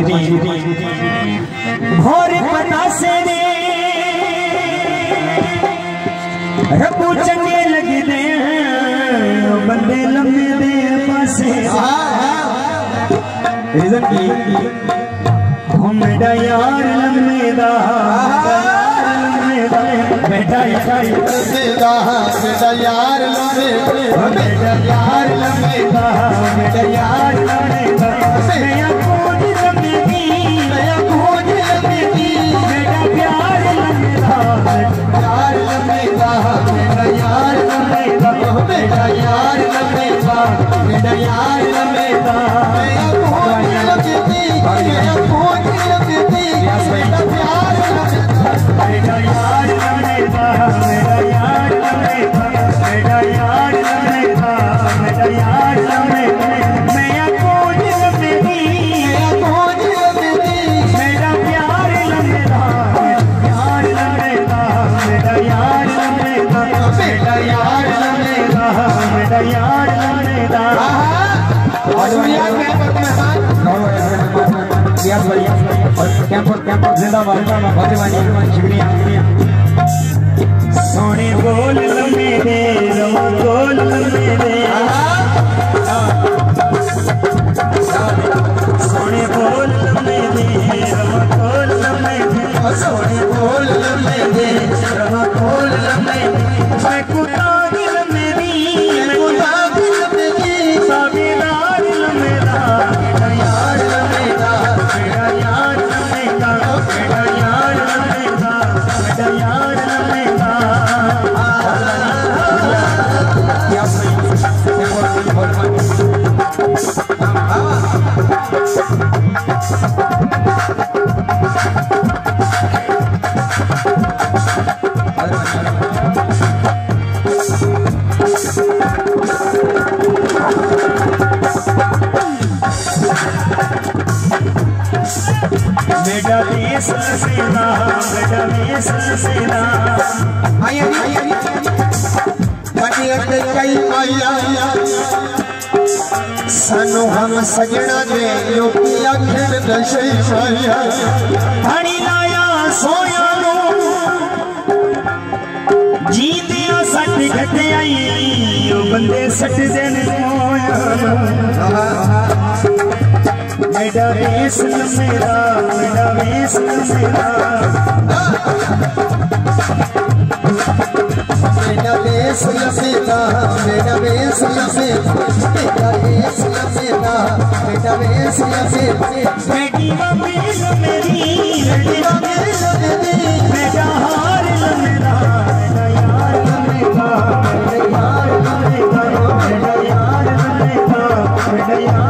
मजरी भोर पता से रे रबू चंगे लगदे बंदे लम्बे दे पासे रीजन की हम मेरा यार लम्बे दा बेटा यार बेटा यार लम्बे बेटा यार लम्बे बेटा यार लम्बे मैं खोज लम्बे मैं खोज लम्बे बेटा प्यार लम्बे यार लम्बे बेटा यार लम्बे बेटा यार लम्बे बेटा यार लम्बे मैं खोज लम्बे मैं खोज लम्बे बेटा प्यार बेटा यार लम्बे मेरा यार लम्बे बेटा यार लम्बे बेटा यार लम्बे मैं खोज लम्बे मेरा प्यार लम्बे यार लम्बे मेरा यार लम्बे बेटा यार लम्बे बेटा यार लम्बे सोने बोल लम्बे दे रवा बोल लम्बे दे सोने बोल लम्बे दे रवा बोल लम्बे दे सोने बोल लम्बे दे रवा बोल लम्बे मैं कुत्ता भी लम्बे दी मैं कुत्ता भी लम्बे दी साबेदार लम्बे दा बेटा यार लम्बे दा बेटा यार लम्बे दा बेटा यार लम्बे दा बेटा यार लम्बे दा बेटा देश सेना बेटा देश सेना आया सानू हम सजना दे यूपी आखिर दशई माया हणी लाया सोया नो जी दिया सट घटे आई यो बंदे सट देन मोया मेरा वेस मेरा मेरा वेस मेरा मेरा वेस मेरा मेरा वेस मेरा वेस मेरा मेरा वेस बेटी मम्मी मेरी बेटी मम्मी मेरा हार मेरा मेरा यार मेरा मेरा यार मेरा मेरा यार मेरा मेरा